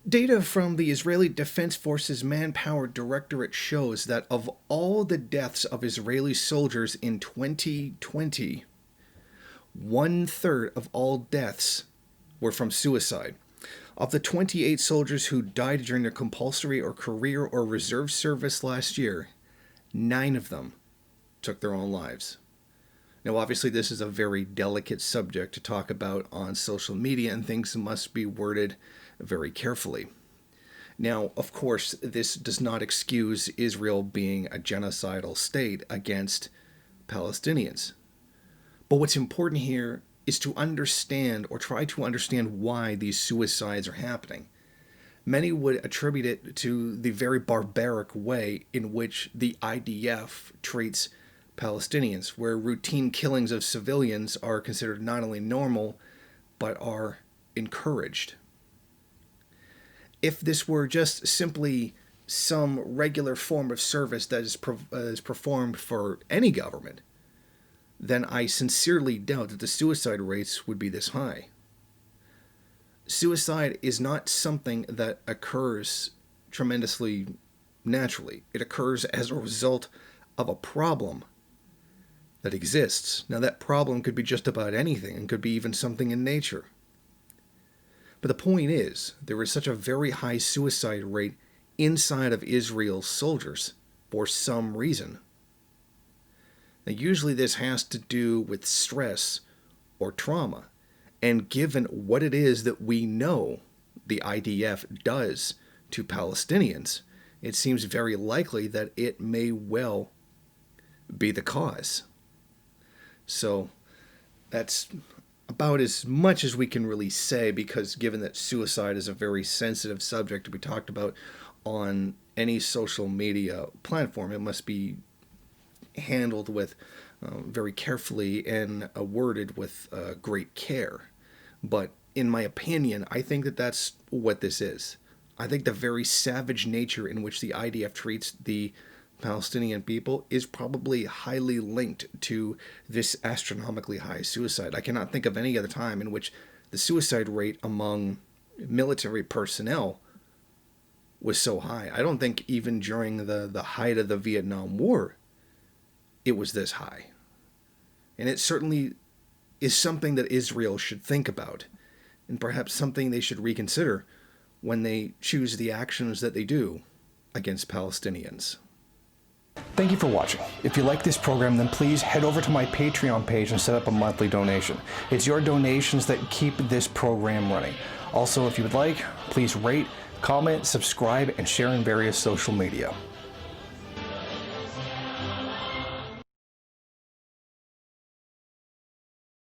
Data from the Israeli Defense Forces Manpower Directorate shows that of all the deaths of Israeli soldiers in 2020, one third of all deaths were from suicide. Of the 28 soldiers who died during their compulsory or career or reserve service last year, 9 of them took their own lives. Now, obviously, this is a very delicate subject to talk about on social media, and things must be worded very carefully. Now, of course, this does not excuse Israel being a genocidal state against Palestinians. But what's important here is to understand or try to understand why these suicides are happening. Many would attribute it to the very barbaric way in which the IDF treats Palestinians, where routine killings of civilians are considered not only normal, but are encouraged. If this were just simply some regular form of service that is performed for any government, then I sincerely doubt that the suicide rates would be this high. Suicide is not something that occurs tremendously naturally. It occurs as a result of a problem that exists. Now, that problem could be just about anything and could be even something in nature. But the point is, there is such a very high suicide rate inside of Israel's soldiers for some reason. Now, usually this has to do with stress or trauma. And given what it is that we know the IDF does to Palestinians, it seems very likely that it may well be the cause. So that's about as much as we can really say, because given that suicide is a very sensitive subject to be talked about on any social media platform, it must be handled with very carefully and worded with great care. But in my opinion, I think that that's what this is. I think the very savage nature in which the IDF treats the Palestinian people is probably highly linked to this astronomically high suicide. I cannot think of any other time in which the suicide rate among military personnel was so high. I don't think even during the height of the Vietnam War it was this high. And it certainly is something that Israel should think about, and perhaps something they should reconsider when they choose the actions that they do against Palestinians. Thank you for watching. If you like this program, then please head over to my Patreon page and set up a monthly donation. It's your donations that keep this program running. Also, if you would like, please rate, comment, subscribe, and share in various social media.